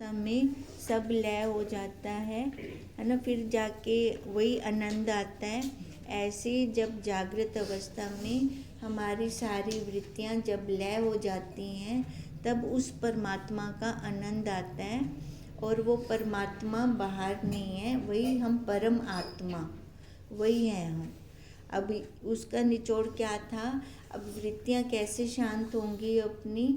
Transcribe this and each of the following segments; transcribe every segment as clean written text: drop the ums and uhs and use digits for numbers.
अवस्था में सब लय हो जाता है ना, फिर जाके वही आनंद आता है। ऐसे जब जागृत अवस्था में हमारी सारी वृत्तियां जब लय हो जाती हैं, तब उस परमात्मा का आनंद आता है। और वो परमात्मा बाहर नहीं है, वही हम परम आत्मा, वही है हम। अब उसका निचोड़ क्या था? अब वृत्तियां कैसे शांत होंगी अपनी,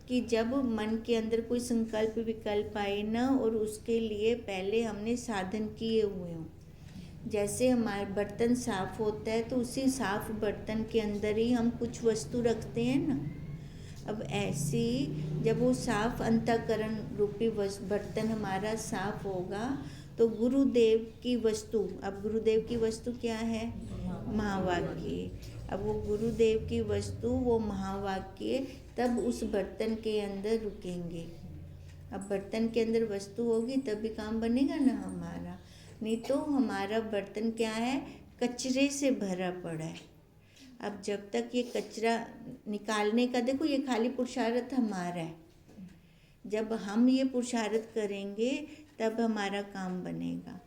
कि जब मन के अंदर कोई संकल्प विकल्प आए ना, और उसके लिए पहले हमने साधन किए हुए हों। जैसे हमारा बर्तन साफ होता है तो उसी साफ बर्तन के अंदर ही हम कुछ वस्तु रखते हैं ना। अब ऐसे ही जब वो साफ अंतःकरण रूपी बर्तन हमारा साफ होगा, तो गुरुदेव की वस्तु, अब गुरुदेव की वस्तु क्या है? महावाक्य। अब वो गुरुदेव की वस्तु, वो महावाक्य तब उस बर्तन के अंदर रुकेंगे। अब बर्तन के अंदर वस्तु होगी तभी काम बनेगा ना हमारा, नहीं तो हमारा बर्तन क्या है? कचरे से भरा पड़ा है। अब जब तक ये कचरा निकालने का, देखो ये खाली पुरुषार्थ हमारा है। जब हम ये पुरुषार्थ करेंगे तब हमारा काम बनेगा।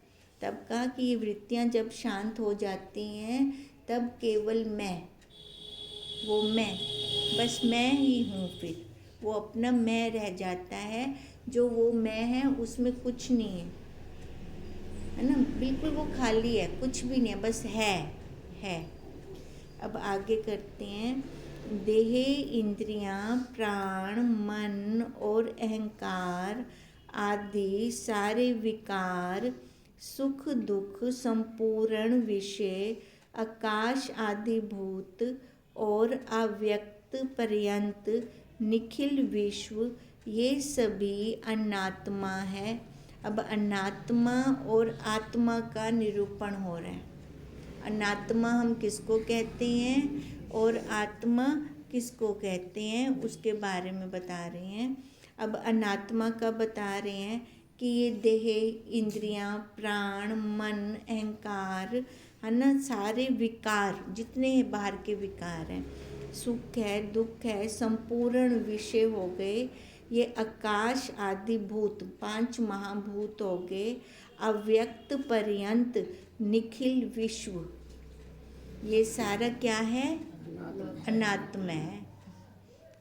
तब कहा कि ये वृत्तियां जब शांत हो जाती हैं, तब केवल मैं, वो मैं, बस मैं ही हूँ। फिर वो अपना मैं रह जाता है। जो वो मैं है उसमें कुछ नहीं है ना, बिल्कुल वो खाली है, कुछ भी नहीं है, बस है। अब आगे करते हैं। देह, इंद्रियां, प्राण, मन और अहंकार आदि सारे विकार, सुख दुख, संपूर्ण विषय, आकाश आदि भूत और अव्यक्त पर्यंत निखिल विश्व, ये सभी अनात्मा है। अब अनात्मा और आत्मा का निरूपण हो रहा है। अनात्मा हम किसको कहते हैं और आत्मा किसको कहते हैं, उसके बारे में बता रहे हैं। अब अनात्मा का बता रहे हैं कि ये देह, इंद्रियां, प्राण, मन, अहंकार है ना, सारे विकार जितने बाहर के विकार हैं, सुख है, दुख है, संपूर्ण विषय हो गए, ये आकाश आदि भूत, 5 महाभूत हो गए, अव्यक्त पर्यंत निखिल विश्व, ये सारा क्या है? अनात्मा है।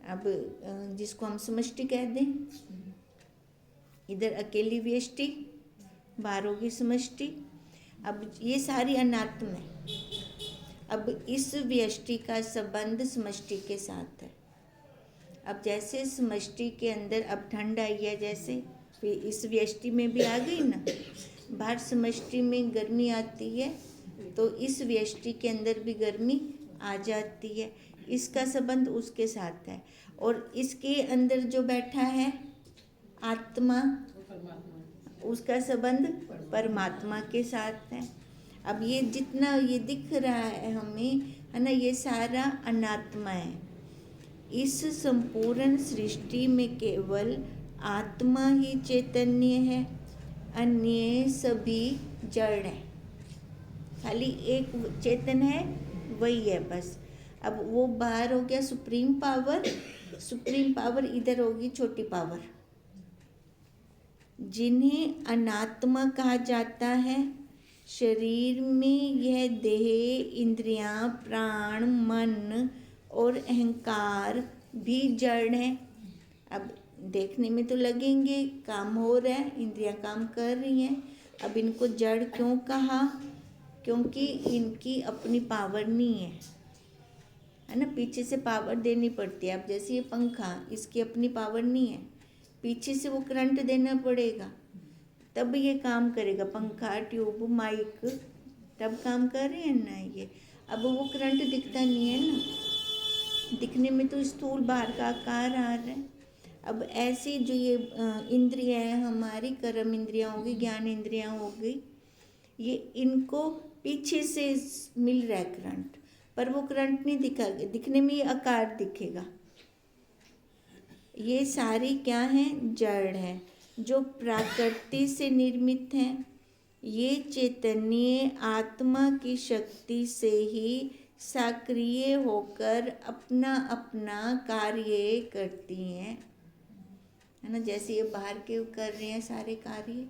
अब जिसको हम समष्टि कह दें, इधर अकेली व्यष्टि, बाहर होगी समष्टि। अब ये सारी अनात्मा है। अब इस व्यष्टि का संबंध समष्टि के साथ है। अब जैसे समष्टि के अंदर अब ठंड आई है, जैसे फिर इस व्यष्टि में भी आ गई ना, बाहर समष्टि में गर्मी आती है तो इस व्यष्टि के अंदर भी गर्मी आ जाती है। इसका संबंध उसके साथ है। और इसके अंदर जो बैठा है आत्मा, उसका संबंध परमात्मा के साथ है। अब ये जितना ये दिख रहा है हमें, है ना, ये सारा अनात्मा है। इस संपूर्ण सृष्टि में केवल आत्मा ही चैतन्य है, अन्य सभी जड़ है। खाली एक चेतन है, वही है बस। अब वो बाहर हो गया सुप्रीम पावर, सुप्रीम पावर इधर होगी छोटी पावर, जिन्हें अनात्मा कहा जाता है। शरीर में यह देह, इंद्रियां, प्राण, मन और अहंकार भी जड़ हैं। अब देखने में तो लगेंगे काम हो रहा है, इंद्रियां काम कर रही हैं। अब इनको जड़ क्यों कहा? क्योंकि इनकी अपनी पावर नहीं है ना, पीछे से पावर देनी पड़ती है। अब जैसे ये पंखा, इसकी अपनी पावर नहीं है, पीछे से वो करंट देना पड़ेगा तब ये काम करेगा। पंखा, ट्यूब, माइक तब काम कर रहे हैं ना ये। अब वो करंट दिखता नहीं है ना, दिखने में तो स्थूल बाहर का आकार आ रहा है। अब ऐसी जो ये इंद्रियां हैं हमारी, कर्म इंद्रियां होगी, ज्ञान इंद्रियां हो गई, ये इनको पीछे से मिल रहा है करंट, पर वो करंट नहीं दिखा, दिखने में ये आकार दिखेगा। ये सारी क्या हैं? जड़ हैं, जो प्रकृति से निर्मित हैं। ये चैतन्य आत्मा की शक्ति से ही सक्रिय होकर अपना अपना कार्य करती हैं, है ना। जैसे ये बाहर के कर रहे हैं सारे कार्य,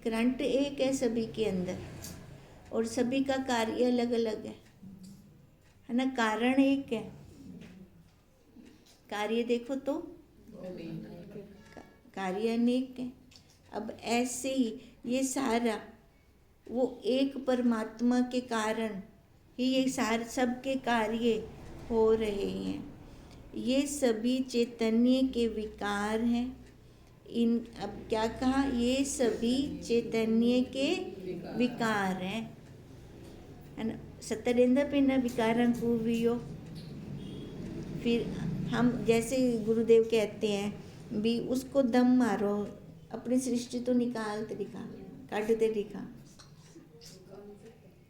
करंट एक है सभी के अंदर और सभी का कार्य अलग अलग है ना। कारण एक है, कार्य देखो तो कार्य अनेक है। अब ऐसे ही ये सारा वो एक परमात्मा के कारण ही ये सारे सबके कार्य हो रहे हैं। ये सभी चैतन्य के विकार हैं। इन अब क्या कहा, ये सभी चैतन्य के विकार हैं, है ना। सतरेंद्र पे न विकारं कुर्वियो। फिर हम जैसे गुरुदेव कहते हैं भी उसको दम मारो, अपनी सृष्टि तो निकालते दिखा, काटते दिखा,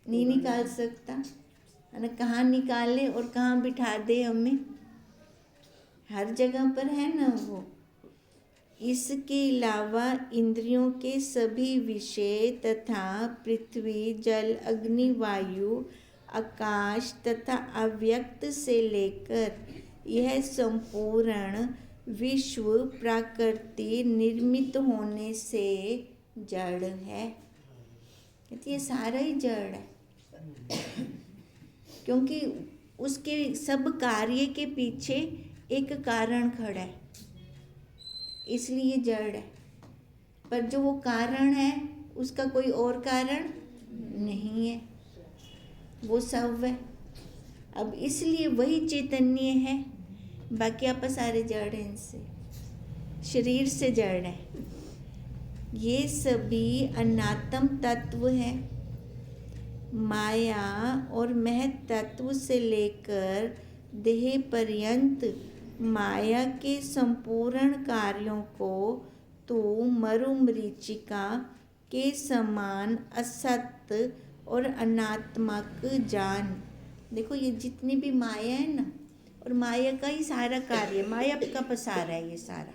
नहीं निकाल सकता, है ना। कहाँ निकाले और कहाँ बिठा दे हमें, हर जगह पर है ना वो। इसके अलावा इंद्रियों के सभी विषय तथा पृथ्वी, जल, अग्नि, वायु, आकाश तथा अव्यक्त से लेकर यह संपूर्ण विश्व प्रकृति निर्मित होने से जड़ है। कहती ये सारा ही जड़ है, क्योंकि उसके सब कार्य के पीछे एक कारण खड़ा है, इसलिए जड़ है। पर जो वो कारण है उसका कोई और कारण नहीं है, वो सब है। अब इसलिए वही चैतन्य है, बाकी आप सारे जड़ हैं, इनसे शरीर से जड़ है। ये सभी अनात्म तत्व है। माया और महत तत्व से लेकर देह पर्यंत माया के संपूर्ण कार्यों को तो मरुमरीचिका के समान असत्य और अनात्मक जान। देखो ये जितनी भी माया है ना, और माया का ही सारा कार्य, माया का पसारा है ये सारा।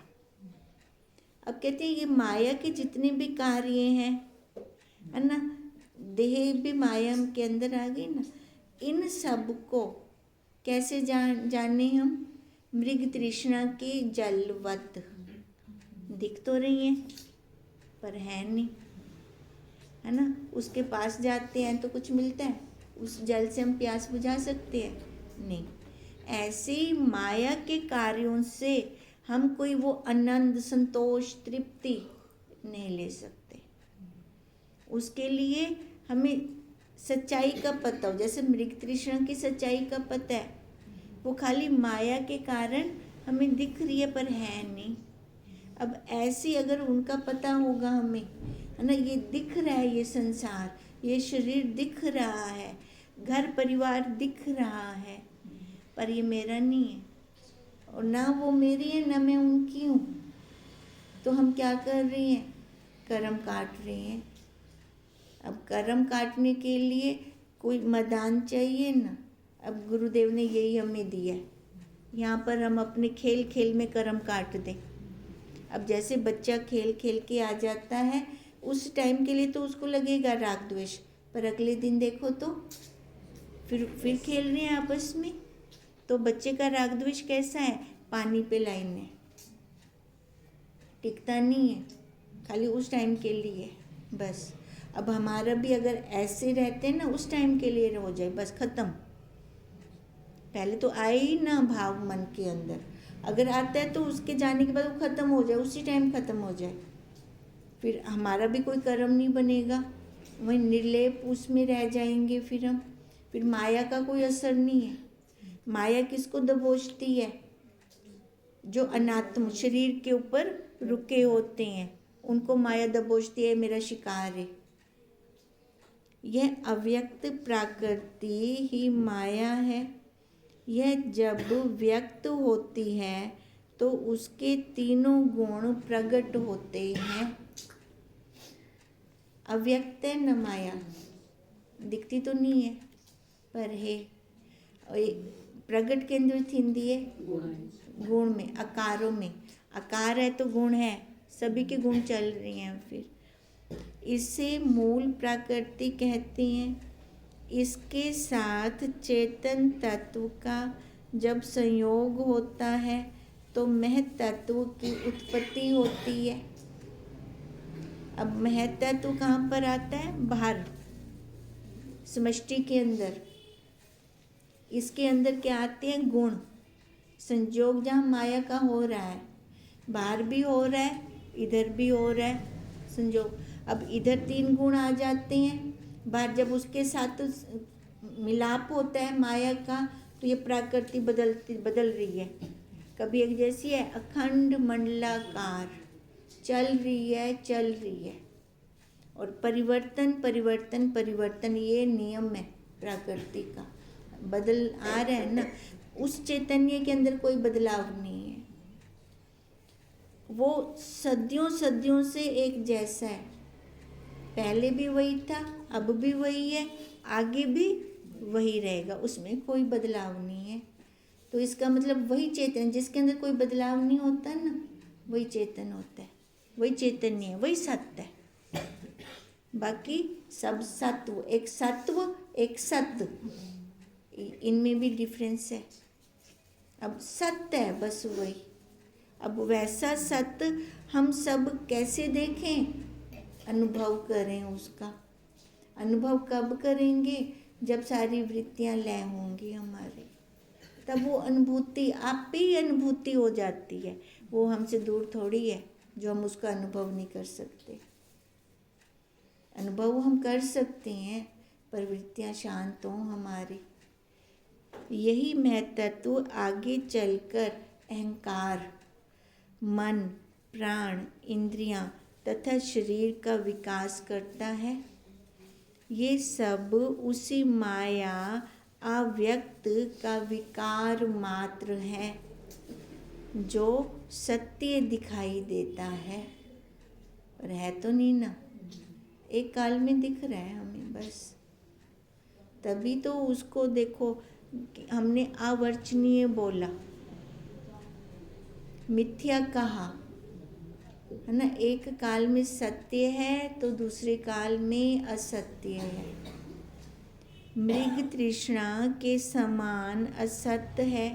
अब कहते हैं ये माया के जितने भी कार्य हैं, है ना, देह भी माया के अंदर आ गई ना, इन सब को कैसे जाने हम, मृग तृष्णा के जलवत। दिख तो रही हैं पर है नहीं, है ना। उसके पास जाते हैं तो कुछ मिलता है, उस जल से हम प्यास बुझा सकते हैं, नहीं। ऐसे ही माया के कार्यों से हम कोई वो आनंद, संतोष, तृप्ति नहीं ले सकते। उसके लिए हमें सच्चाई का पता हो, जैसे मृग तृष्णा की सच्चाई का पता है, वो खाली माया के कारण हमें दिख रही है पर है नहीं। अब ऐसे अगर उनका पता होगा हमें, है ना, ये दिख रहा है, ये संसार, ये शरीर दिख रहा है, घर परिवार दिख रहा है, पर ये मेरा नहीं है और ना वो मेरी है ना मैं उनकी हूँ, तो हम क्या कर रहे हैं, कर्म काट रहे हैं। अब कर्म काटने के लिए कोई मैदान चाहिए ना। अब गुरुदेव ने यही हमें दिया है, यहाँ पर हम अपने खेल खेल में कर्म काट दें। अब जैसे बच्चा खेल खेल के आ जाता है, उस टाइम के लिए तो उसको लगेगा राग द्वेष, पर अगले दिन देखो तो फिर खेल रहे हैं आपस में। तो बच्चे का राग द्वेष कैसा है, पानी पे लाइन है, टिकता नहीं है, खाली उस टाइम के लिए बस। अब हमारा भी अगर ऐसे रहते हैं ना, उस टाइम के लिए हो जाए बस खत्म। पहले तो आए ही ना भाव मन के अंदर, अगर आता है तो उसके जाने के बाद वो ख़त्म हो जाए, उसी टाइम ख़त्म हो जाए, फिर हमारा भी कोई कर्म नहीं बनेगा, वही निर्लेप उसमें रह जाएंगे फिर माया का कोई असर नहीं है। माया किसको दबोचती है, जो अनात्म शरीर के ऊपर रुके होते हैं, उनको माया दबोचती है, मेरा शिकार है। यह अव्यक्त प्रकृति ही माया है। यह जब व्यक्त होती है तो उसके तीनों गुण प्रकट होते हैं। अव्यक्त है न माया, दिखती तो नहीं है पर है। प्रकट के अंदर थींदी है गुण में, आकारों में। आकार है तो गुण है, सभी के गुण चल रहे हैं। फिर इसे मूल प्रकृति कहते हैं। इसके साथ चेतन तत्व का जब संयोग होता है तो महत तत्व की उत्पत्ति होती है। अब महत तत्व कहाँ पर आता है? बाहर, समष्टि के अंदर। इसके अंदर क्या आते हैं? गुण। संयोग जहाँ माया का हो रहा है, बाहर भी हो रहा है, इधर भी हो रहा है संयोग। अब इधर 3 गुण आ जाते हैं, बाहर जब उसके साथ मिलाप होता है माया का, तो ये प्रकृति बदल रही है। कभी एक जैसी है, अखंड मंडलाकार चल रही है। और परिवर्तन परिवर्तन परिवर्तन, ये नियम है प्रकृति का। बदल आ रहा है ना, उस चैतन्य के अंदर कोई बदलाव नहीं है। वो सदियों सदियों से एक जैसा है। पहले भी वही था, अब भी वही है, आगे भी वही रहेगा, उसमें कोई बदलाव नहीं है। तो इसका मतलब वही चेतन, जिसके अंदर कोई बदलाव नहीं होता ना, वही चेतन होता है, वही चैतन्य है, वही सत्य है। बाकी सब सत्व, एक सत्य, इनमें भी डिफरेंस है। अब सत्य है बस वही। अब वैसा सत्य हम सब कैसे देखें? अनुभव करें उसका। अनुभव कब करेंगे? जब सारी वृत्तियां लय होंगी हमारे, तब वो अनुभूति आप ही अनुभूति हो जाती है। वो हमसे दूर थोड़ी है जो हम उसका अनुभव नहीं कर सकते। अनुभव हम कर सकते हैं, पर वृत्तियां शांत हों हमारी। यही महत्त्व आगे चलकर अहंकार, मन, प्राण, इंद्रियां तथा शरीर का विकास करता है। ये सब उसी माया अव्यक्त का विकार मात्र है, जो सत्य दिखाई देता है, पर है तो नहीं ना। एक काल में दिख रहा है हमें बस। तभी तो उसको देखो, हमने अवर्चनीय बोला, मिथ्या कहा, है ना। एक काल में सत्य है तो दूसरे काल में असत्य है। मृग तृष्णा के समान असत्य है,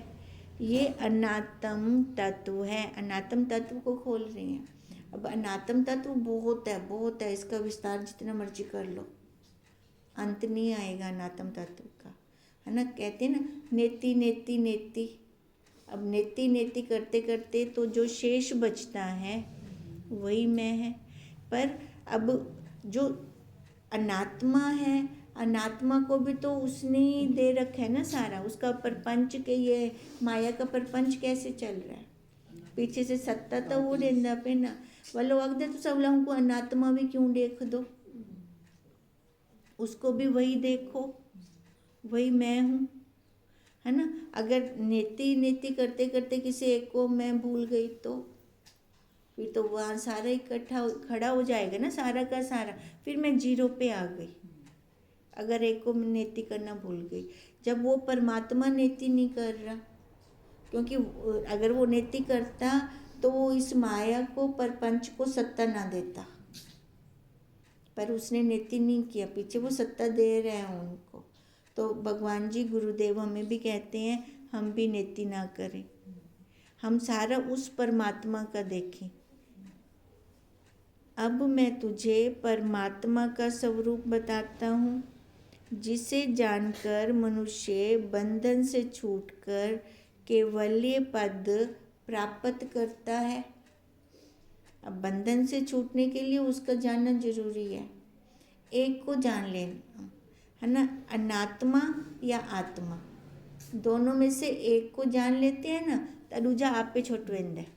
ये अनात्म तत्व है। अनात्म तत्व को खोल रहे हैं। अब अनात्म तत्व बहुत है, इसका विस्तार जितना मर्जी कर लो, अंत नहीं आएगा अनात्म तत्व का, है ना। कहते हैं ना, नेति नेति नेति। अब नेति नेति करते करते तो जो शेष बचता है वही मैं है। पर अब जो अनात्मा है, अनात्मा को भी तो उसने ही दे रखा है ना सारा। उसका परपंच के, ये माया का परपंच कैसे चल रहा है? पीछे से सत्ता तो वो देंदा पे ना वालो अगदे, तो सब लोगों को अनात्मा भी क्यों देख दो, उसको भी वही देखो, वही मैं हूँ, है ना। अगर नेति नेति करते करते किसी एक को मैं भूल गई तो फिर तो वहाँ सारा इकट्ठा खड़ा हो जाएगा ना, सारा का सारा। फिर मैं 0 पे आ गई अगर एक को नेति करना भूल गई। जब वो परमात्मा नेति नहीं कर रहा, क्योंकि अगर वो नेति करता तो वो इस माया को, परपंच को सत्ता ना देता, पर उसने नेति नहीं किया, पीछे वो सत्ता दे रहे हैं उनको। तो भगवान जी, गुरुदेव हमें भी कहते हैं हम भी नेति ना करें, हम सारा उस परमात्मा का देखें। अब मैं तुझे परमात्मा का स्वरूप बताता हूँ, जिसे जानकर मनुष्य बंधन से छूटकर केवल्य पद प्राप्त करता है। अब बंधन से छूटने के लिए उसका जानना जरूरी है। एक को जान लेना, है ना। अनात्मा या आत्मा, दोनों में से एक को जान लेते हैं ना, तो दूजा आप पे छोटवेंद है।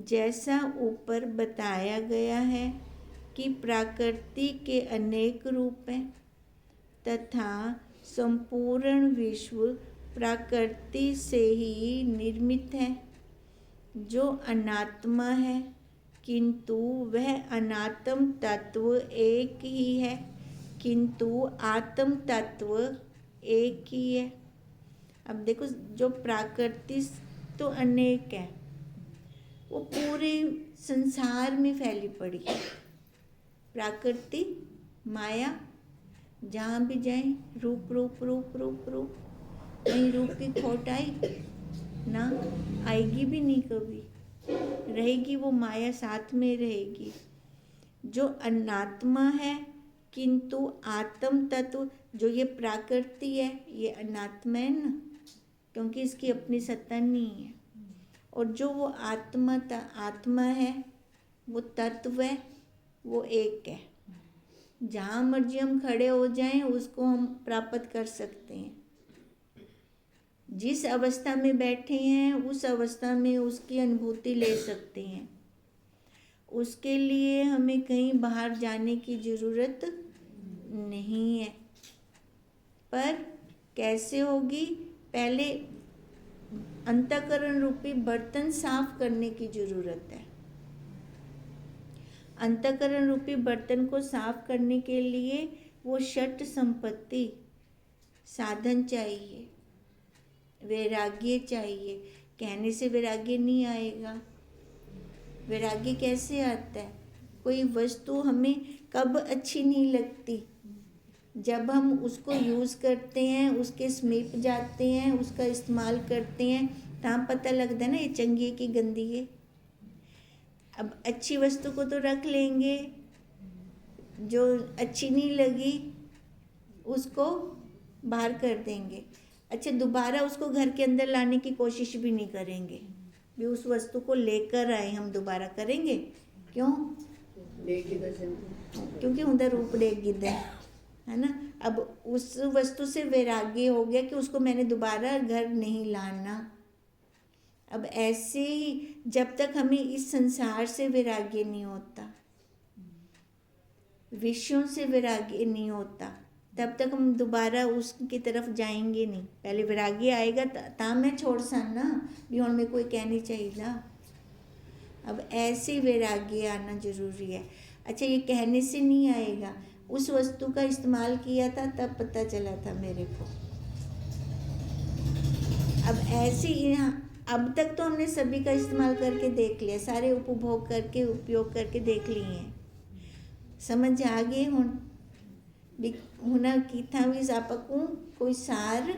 जैसा ऊपर बताया गया है कि प्रकृति के अनेक रूप हैं तथा संपूर्ण विश्व प्रकृति से ही निर्मित है, जो अनात्मा है, किंतु वह अनात्म तत्व एक ही है, किंतु आत्म तत्व एक ही है। अब देखो, जो प्रकृति तो अनेक है, वो पूरे संसार में फैली पड़ी है। प्रकृति माया, जहाँ भी जाए रूप रूप रूप रूप रूप, कहीं रूप की खोट आई ना, आएगी भी नहीं कभी, रहेगी वो माया साथ में रहेगी। जो अनात्मा है, किंतु आत्म तत्व जो ये प्रकृति है ये अनात्मा है ना, क्योंकि इसकी अपनी सत्ता नहीं है। और जो वो आत्मा है, वो तत्व है, वो एक है। जहाँ मर्जी हम खड़े हो जाएं उसको हम प्राप्त कर सकते हैं। जिस अवस्था में बैठे हैं उस अवस्था में उसकी अनुभूति ले सकते हैं। उसके लिए हमें कहीं बाहर जाने की ज़रूरत नहीं है। पर कैसे होगी? पहले अंतःकरण रूपी बर्तन साफ करने की ज़रूरत है। अंतःकरण रूपी बर्तन को साफ करने के लिए वो षट संपत्ति साधन चाहिए, वैराग्य चाहिए। कहने से वैराग्य नहीं आएगा। वैराग्य कैसे आता है? कोई वस्तु हमें कब अच्छी नहीं लगती? जब हम उसको यूज़ करते हैं, उसके समीप जाते हैं, उसका इस्तेमाल करते हैं, तब पता लगता है ना ये चंगी है कि गंदी है। अब अच्छी वस्तु को तो रख लेंगे, जो अच्छी नहीं लगी उसको बाहर कर देंगे। अच्छा, दोबारा उसको घर के अंदर लाने की कोशिश भी नहीं करेंगे। भी उस वस्तु को लेकर आए हम दोबारा करेंगे? क्यों? क्योंकि उधर रूप देख गिद्ध है ना। अब उस वस्तु से वैराग्य हो गया कि उसको मैंने दोबारा घर नहीं लाना। अब ऐसे ही जब तक हमें इस संसार से वैराग्य नहीं होता, विषयों से वैराग्य नहीं होता, तब तक हम दोबारा उसकी तरफ जाएंगे नहीं। पहले वैराग्य आएगा ता मैं छोड़ सकना भी, और मेरे कोई कहनी चाहिए। अब ऐसे वैराग्य आना जरूरी है। अच्छा, ये कहने से नहीं आएगा। उस वस्तु का इस्तेमाल किया था तब पता चला था मेरे को। अब ऐसे यहाँ अब तक तो हमने सभी का इस्तेमाल करके देख लिया, सारे उपभोग करके उपयोग करके देख लिए हैं, समझ आ गए। हुनर की था भी जापकू कोई सार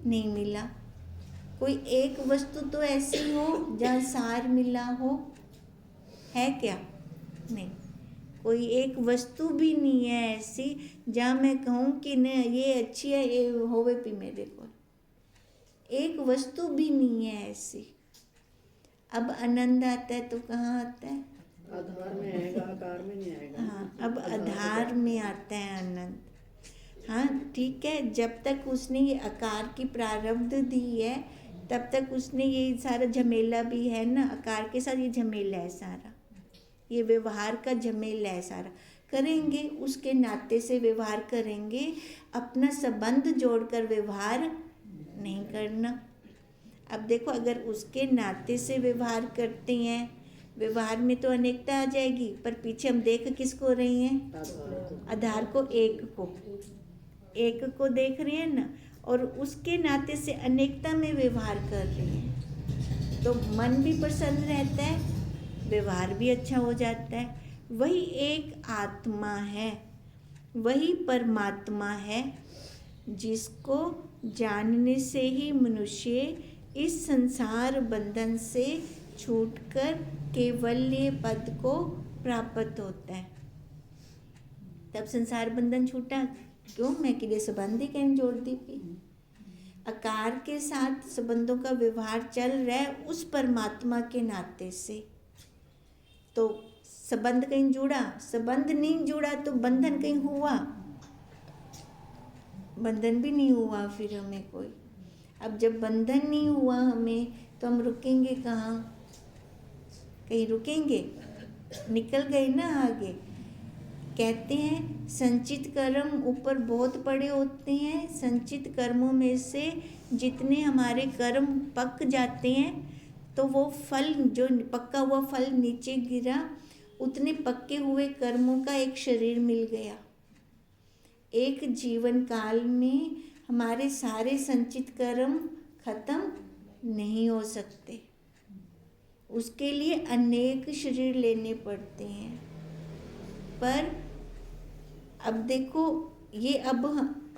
नहीं मिला। कोई एक वस्तु तो ऐसी हो जहाँ सार मिला हो, है क्या? नहीं, कोई एक वस्तु भी नहीं है ऐसी जहाँ मैं कहूँ कि नहीं ये अच्छी है, ये होवे भी मेरे को। एक वस्तु भी नहीं है ऐसी। अब आनंद आता है तो कहाँ आता है? आधार में आएगा, आकार में नहीं आएगा। हाँ, अब आधार में आता है आनंद। हाँ ठीक है, जब तक उसने ये आकार की प्रारब्ध दी है तब तक उसने ये सारा झमेला भी है ना, आकार के साथ ये झमेला है सारा, ये व्यवहार का झमेला है सारा। करेंगे उसके नाते से व्यवहार करेंगे, अपना संबंध जोड़कर व्यवहार नहीं करना। अब देखो, अगर उसके नाते से व्यवहार करते हैं, व्यवहार में तो अनेकता आ जाएगी, पर पीछे हम देख किसको रही हैं? आधार को, एक को देख रही है ना, और उसके नाते से अनेकता में व्यवहार कर रही है, तो मन भी प्रसन्न रहता है, व्यवहार भी अच्छा हो जाता है। वही एक आत्मा है, वही परमात्मा है, जिसको जानने से ही मनुष्य इस संसार बंधन से छूटकर केवल्य पद को प्राप्त होता है। तब संसार बंधन छूटा क्यों? मैं के लिए संबंध ही कहीं जोड़ दी थी। आकार के साथ संबंधों का व्यवहार चल रहा है उस परमात्मा के नाते से, तो संबंध कहीं जुड़ा, संबंध नहीं जुड़ा तो बंधन कहीं हुआ, बंधन भी नहीं हुआ फिर हमें कोई। अब जब बंधन नहीं हुआ हमें, तो हम रुकेंगे कहाँ? कहीं रुकेंगे? निकल गए ना आगे। कहते हैं संचित कर्म ऊपर बहुत पड़े होते हैं, संचित कर्मों में से जितने हमारे कर्म पक जाते हैं तो वो फल, जो पक्का हुआ फल नीचे गिरा, उतने पक्के हुए कर्मों का एक शरीर मिल गया। एक जीवन काल में हमारे सारे संचित कर्म खत्म नहीं हो सकते, उसके लिए अनेक शरीर लेने पड़ते हैं। पर अब देखो, ये अब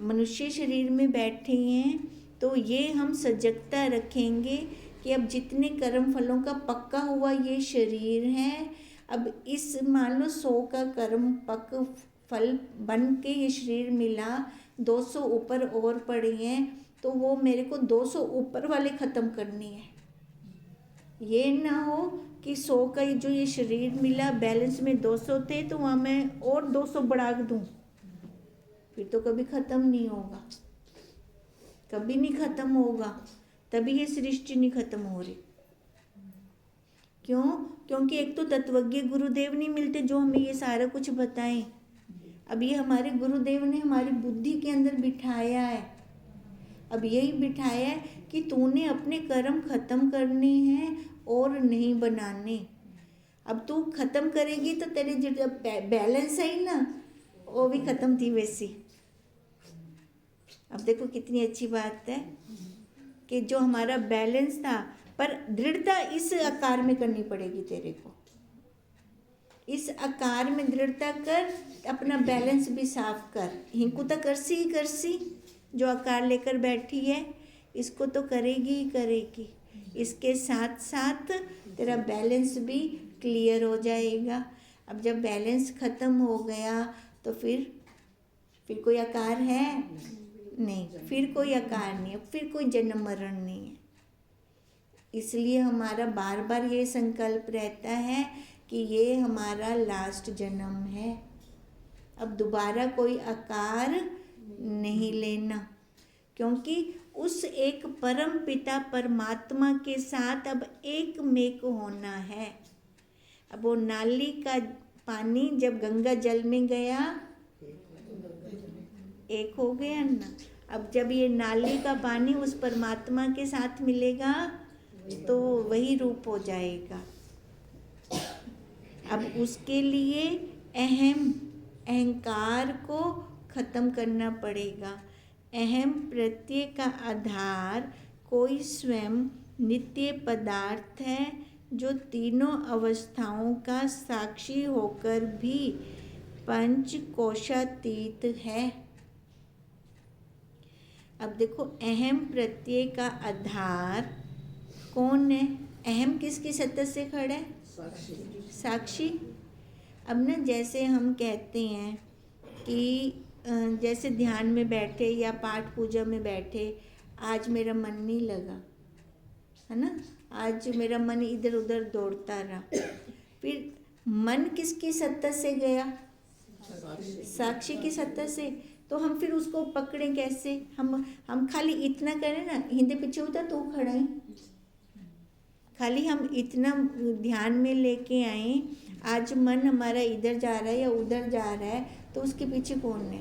मनुष्य शरीर में बैठे हैं तो ये हम सजगता रखेंगे कि अब जितने कर्म फलों का पक्का हुआ ये शरीर है, अब इस मान लो 100 का कर्म पक फल बन के ये शरीर मिला, 200 ऊपर और पड़े हैं, तो वो मेरे को 200 ऊपर वाले ख़त्म करनी है। ये ना हो कि 100 का जो ये शरीर मिला, बैलेंस में 200 थे, तो वहाँ मैं और 200 बढ़ा दूँ, फिर तो कभी ख़त्म नहीं होगा, कभी नहीं ख़त्म होगा, तभी ये सृष्टि नहीं ख़त्म हो रही। क्यों? क्योंकि एक तो तत्वज्ञ गुरुदेव नहीं मिलते जो हमें ये सारा कुछ बताएं। अब ये हमारे गुरुदेव ने हमारी बुद्धि के अंदर बिठाया है, अब यही बिठाया है कि तूने अपने कर्म ख़त्म करने हैं और नहीं बनाने। अब तू ख़त्म करेगी तो तेरे जो बैलेंस है ना, वो भी ख़त्म थी वैसी। अब देखो कितनी अच्छी बात है कि जो हमारा बैलेंस था, पर दृढ़ता इस आकार में करनी पड़ेगी तेरे को, इस आकार में दृढ़ता कर, अपना बैलेंस भी साफ कर। हिंकू तो करसी ही करसी, जो आकार लेकर बैठी है इसको तो करेगी ही करेगी, इसके साथ साथ तेरा बैलेंस भी क्लियर हो जाएगा। अब जब बैलेंस ख़त्म हो गया तो फिर कोई आकार है नहीं, फिर कोई आकार नहीं है, फिर कोई जन्म मरण नहीं है। इसलिए हमारा बार बार ये संकल्प रहता है कि ये हमारा लास्ट जन्म है, अब दोबारा कोई आकार नहीं लेना, क्योंकि उस एक परम पिता परमात्मा के साथ अब एक मेक होना है। अब वो नाली का पानी जब गंगा जल में गया एक हो गया ना, अब जब ये नाली का पानी उस परमात्मा के साथ मिलेगा तो वही रूप हो जाएगा। अब उसके लिए अहंकार को ख़त्म करना पड़ेगा। अहम प्रत्यय का आधार कोई स्वयं नित्य पदार्थ है जो तीनों अवस्थाओं का साक्षी होकर भी पंच कोशातीत है। अब देखो अहम प्रत्यय का आधार कौन है? अहम किसकी सत्ता से खड़ा है? साक्षी। अब ना जैसे हम कहते हैं कि जैसे ध्यान में बैठे या पाठ पूजा में बैठे, आज मेरा मन नहीं लगा, है ना, आज मेरा मन इधर उधर दौड़ता रहा, फिर मन किसकी सत्ता से गया? साक्षी की सत्ता से। तो हम फिर उसको पकड़ें कैसे? हम खाली इतना करें ना, हिंदे पीछे होता तो खड़ा ही, खाली हम इतना ध्यान में लेके आए, आज मन हमारा इधर जा रहा है या उधर जा रहा है, तो उसके पीछे कौन है?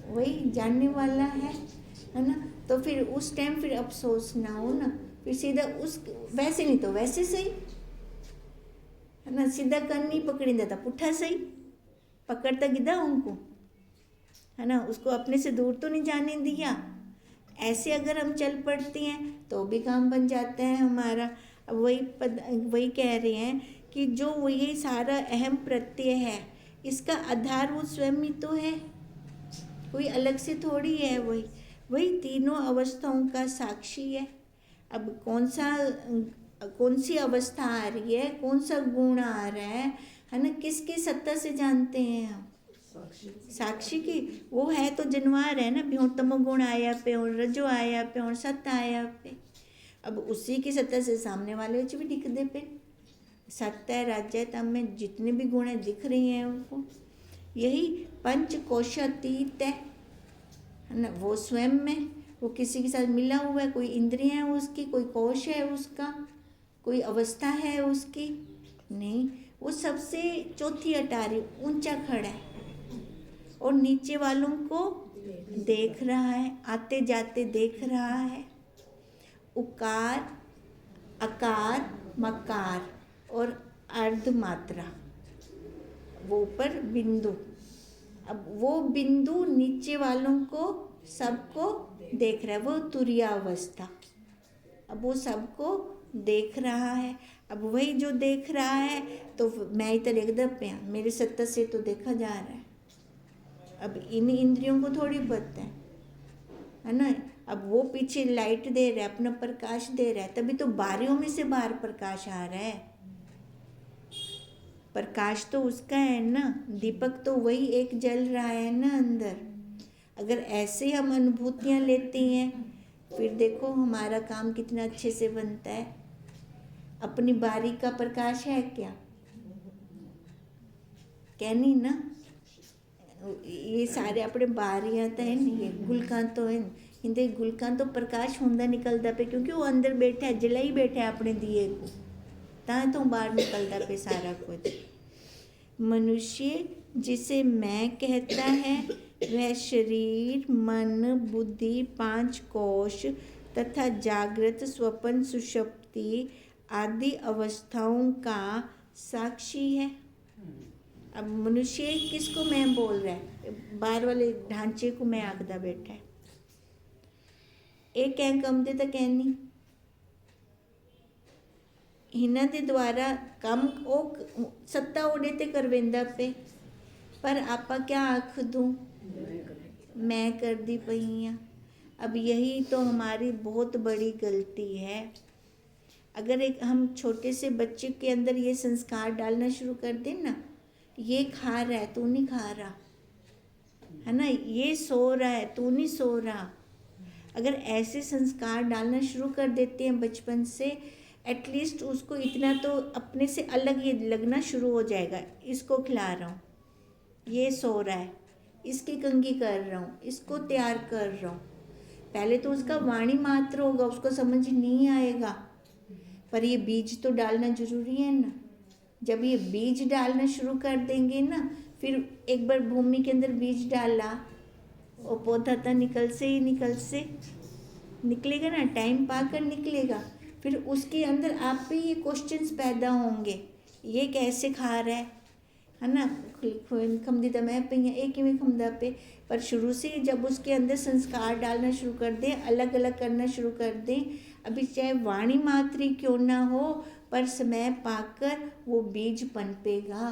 वही जानने वाला है ना। तो फिर उस टाइम फिर अफसोस ना हो ना, फिर सीधा उस वैसे नहीं तो वैसे सही, है ना, सीधा कन नहीं पकड़ी देता, पुट्ठा सही पकड़ता गिदा उनको, है ना, उसको अपने से दूर तो नहीं जाने दिया। ऐसे अगर हम चल पड़ते हैं तो भी काम बन जाता है हमारा। अब वही कह रहे हैं कि जो ये सारा अहम प्रत्यय है, इसका आधार वो स्वयं ही तो है, कोई अलग से थोड़ी है, वही तीनों अवस्थाओं का साक्षी है। अब कौन सी अवस्था आ रही है, कौन सा गुण आ रहा है ना, किसकी सत्ता से जानते हैं हम? साक्षी की। वो है तो जनवार है ना, प्योर तमोगुण आया पे और रजो आया पे और सत्य आया पे। अब उसी की सत्ता से सामने वाले भी दिख दे पे, सत्य राज्य तम में जितने भी गुण दिख रही हैं उनको, यही पंच कोशातीत है ना, वो स्वयं में, वो किसी के साथ मिला हुआ है, कोई इंद्रियां है उसकी, कोई कोश है उसका, कोई अवस्था है उसकी नहीं, वो सबसे चौथी अटारी ऊंचा खड़ा है और नीचे वालों को देख रहा है, आते जाते देख रहा है। उकार, अकार, मकार और अर्ध मात्रा, वो ऊपर बिंदु, अब वो बिंदु नीचे वालों को सबको देख रहा है, वो तुरीय अवस्था, अब वो सबको देख रहा है। अब वही जो देख रहा है तो मैं इधर एकदम पे, मेरे सत्ता से तो देखा जा रहा है। अब इन इंद्रियों को थोड़ी पता है ना, अब वो पीछे लाइट दे रहा है, अपना प्रकाश दे रहा है, तभी तो बारियों में से बाहर प्रकाश आ रहा है। प्रकाश तो उसका है ना, दीपक तो वही एक जल रहा है ना अंदर। अगर ऐसे हम अनुभूतियाँ लेते हैं, फिर देखो हमारा काम कितना अच्छे से बनता है। अपनी बारी का प्रकाश है क्या? कहनी ना, ये सारे अपने बारियां तो है नहीं, ये गुलकां तो है हिंदे गुलकां तो प्रकाश होंदा निकलता पे, क्योंकि वो अंदर बैठा है, जला ही बैठा है अपने दिए को, ता तो बाहर निकलता पे सारा कुछ। मनुष्य जिसे मैं कहता है वह शरीर, मन, बुद्धि, 5 कोश तथा जागृत, स्वप्न, सुषुप्ति आदि अवस्थाओं का साक्षी है। अब मनुष्य किसको मैं बोल रहा है? बाहर वाले ढांचे को मैं आखदा बैठा है। ਇਹ ਕਹਿ ਕੰਮ ਦੇ ਤਾਂ ਕਹਿਣੀ ਇਹਨਾਂ ਦੇ ਦੁਆਰਾ ਕੰਮ ਉਹ ਸੱਤਾ ਉਹਦੇ ਤੇ ਕਰਵਿੰਦਾ ਪਏ, पर आपा क्या आख दूँ, मैं करदी पई हाँ। अब यही तो हमारी बहुत बड़ी गलती है। अगर एक हम छोटे से बच्चे के अंदर ये संस्कार डालना शुरू कर दें ना, ये खा रहा है तू नहीं खा रहा, है ना, ये सो रहा है तू नहीं सो रहा, अगर ऐसे संस्कार डालना शुरू कर देते हैं बचपन से, एटलीस्ट उसको इतना तो अपने से अलग ये लगना शुरू हो जाएगा। इसको खिला रहा हूँ, ये सो रहा है, इसकी कंघी कर रहा हूँ, इसको तैयार कर रहा हूँ। पहले तो उसका वाणी मात्र होगा, उसको समझ नहीं आएगा, पर ये बीज तो डालना जरूरी है ना। जब ये बीज डालना शुरू कर देंगे ना, फिर एक बार भूमि के अंदर बीज डाला, वो पौधा तो निकल से निकलेगा ना, टाइम पाकर निकलेगा। फिर उसके अंदर आप पे ये क्वेश्चंस पैदा होंगे, ये कैसे खा रहा है ना, खमदी तो मैं पे एक ही में खमदा पे। पर शुरू से जब उसके अंदर संस्कार डालना शुरू कर दें, अलग अलग करना शुरू कर दें, अभी चाहे वाणी मात्र क्यों ना हो, पर समय पाकर वो बीज पनपेगा।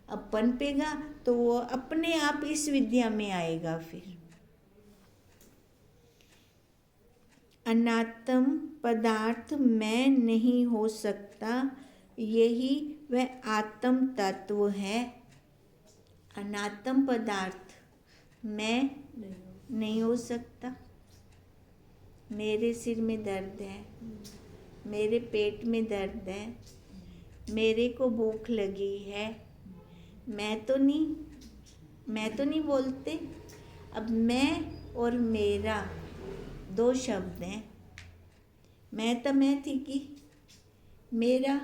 अब पनपेगा तो वो अपने आप इस विद्या में आएगा। फिर अनात्म पदार्थ मैं नहीं हो सकता, यही वह आत्म तत्व है। अनात्म पदार्थ मैं नहीं हो सकता। मेरे सिर में दर्द है, मेरे पेट में दर्द है, मेरे को भूख लगी है, मैं तो नहीं बोलते। अब मैं और मेरा 2 शब्द हैं। मैं तो मैं थी कि मेरे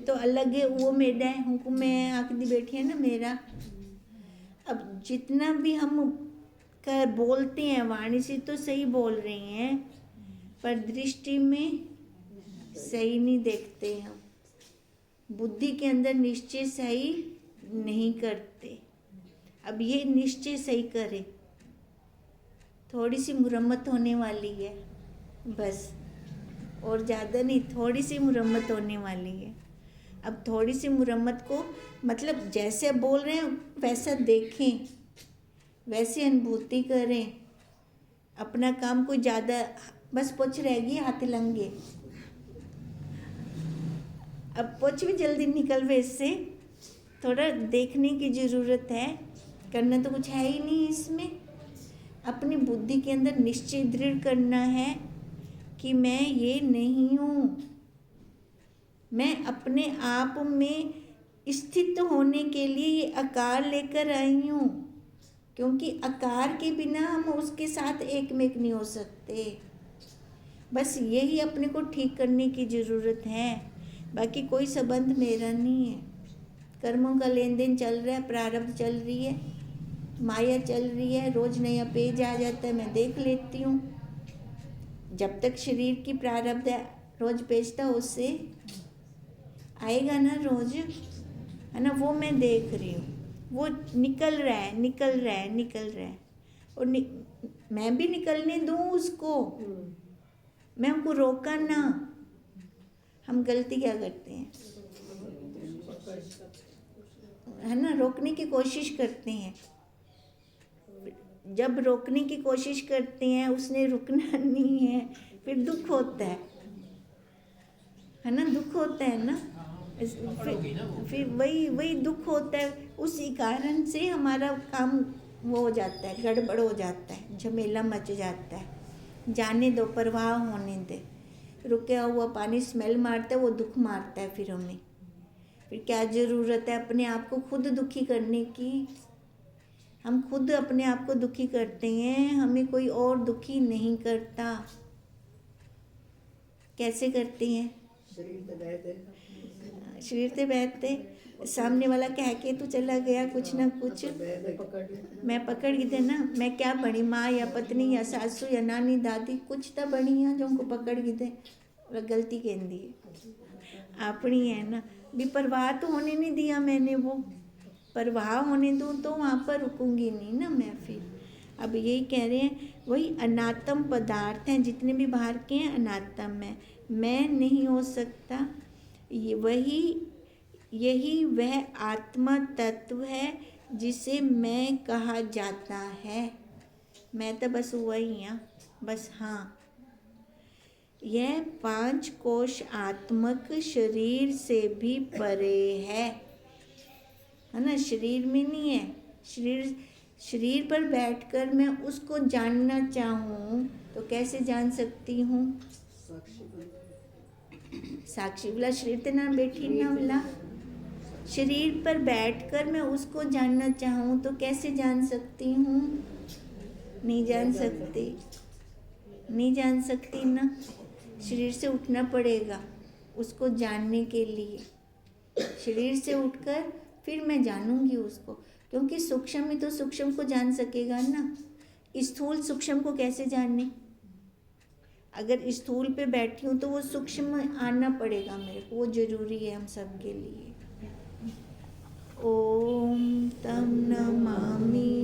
तो अलग है, वो मेरा है, हमको मैं आखदी बैठी है ना मेरा। अब जितना भी हम कर बोलते हैं, वाणी से तो सही बोल रही हैं, पर दृष्टि में सही नहीं देखते हम, बुद्धि के अंदर निश्चय सही नहीं करते। अब ये निश्चय सही करे, थोड़ी सी मुरम्मत होने वाली है बस, और ज़्यादा नहीं, थोड़ी सी मुरम्मत होने वाली है। अब थोड़ी सी मुरम्मत को मतलब जैसे बोल रहे हैं वैसा देखें, वैसे अनुभूति करें। अपना काम कोई ज़्यादा बस पोछ रहेगी, हाथ लंगे, अब पोछ भी जल्दी निकल वे, इससे थोड़ा देखने की ज़रूरत है। करना तो कुछ है ही नहीं इसमें। अपनी बुद्धि के अंदर निश्चय दृढ़ करना है कि मैं ये नहीं हूँ। मैं अपने आप में स्थित होने के लिए ये आकार लेकर आई हूँ, क्योंकि आकार के बिना हम उसके साथ एक में नहीं हो सकते। बस यही अपने को ठीक करने की ज़रूरत है, बाकी कोई संबंध मेरा नहीं है। कर्मों का लेन देन चल रहा है, प्रारब्ध चल रही है, माया चल रही है, रोज़ नया पेज आ जाता है, मैं देख लेती हूँ। जब तक शरीर की प्रारब्ध है, रोज़ पेजता उससे आएगा ना रोज़, है ना, वो मैं देख रही हूँ, वो निकल रहा है, और मैं भी निकलने दूँ उसको, मैं उनको रोका ना। हम गलती क्या करते हैं, है ना, रोकने की कोशिश करते हैं। जब रोकने की कोशिश करते हैं उसने रुकना नहीं है, फिर दुख होता है ना, दुख होता है ना। फिर वही वही दुख होता है, उसी कारण से हमारा काम वो हो जाता है, गड़बड़ हो जाता है, झमेला मच जाता है। जाने दो, परवाह होने दे। रुका हुआ पानी स्मेल मारता है, वो दुख मारता है फिर हमें। फिर क्या ज़रूरत है अपने आप को खुद दुखी करने की? हम खुद अपने आप को दुखी करते हैं, हमें कोई और दुखी नहीं करता। कैसे करते हैं? शरीर से बैठते, सामने वाला कह के तो चला गया कुछ ना कुछ, मैं पकड़ गई थी ना, मैं क्या बनी, माँ या पत्नी या सासू या नानी दादी, कुछ तो बनी है जो उनको पकड़ गई थे। और गलती कहती है अपनी है ना, भी परवाह तो होने नहीं दिया मैंने, वो परवाह होने दूँ तो वहाँ पर रुकूंगी नहीं ना मैं। फिर अब यही कह रहे हैं, वही अनात्म पदार्थ हैं जितने भी बाहर के हैं, अनात्म है, मैं नहीं हो सकता। यही वह आत्मा तत्व है जिसे मैं कहा जाता है। मैं तो बस वही हाँ, बस हाँ। यह 5 कोश आत्मक शरीर से भी परे है ना, शरीर में नहीं है। शरीर पर बैठकर मैं उसको जानना चाहूँ तो कैसे जान सकती हूँ? साक्षी बोला, शरीर ते ना बैठी ना बोला। शरीर पर बैठकर मैं उसको जानना चाहूँ तो कैसे जान सकती हूँ? नहीं जान सकती, नहीं जान सकती ना। शरीर से उठना पड़ेगा उसको जानने के लिए। शरीर से उठकर फिर मैं जानूंगी उसको, क्योंकि सूक्ष्म ही तो सूक्ष्म को जान सकेगा ना। स्थूल सूक्ष्म को कैसे जाने? अगर स्थूल पे बैठी हूँ तो वो सूक्ष्म आना पड़ेगा मेरे को, वो जरूरी है हम सब के लिए। ओम तम नमामि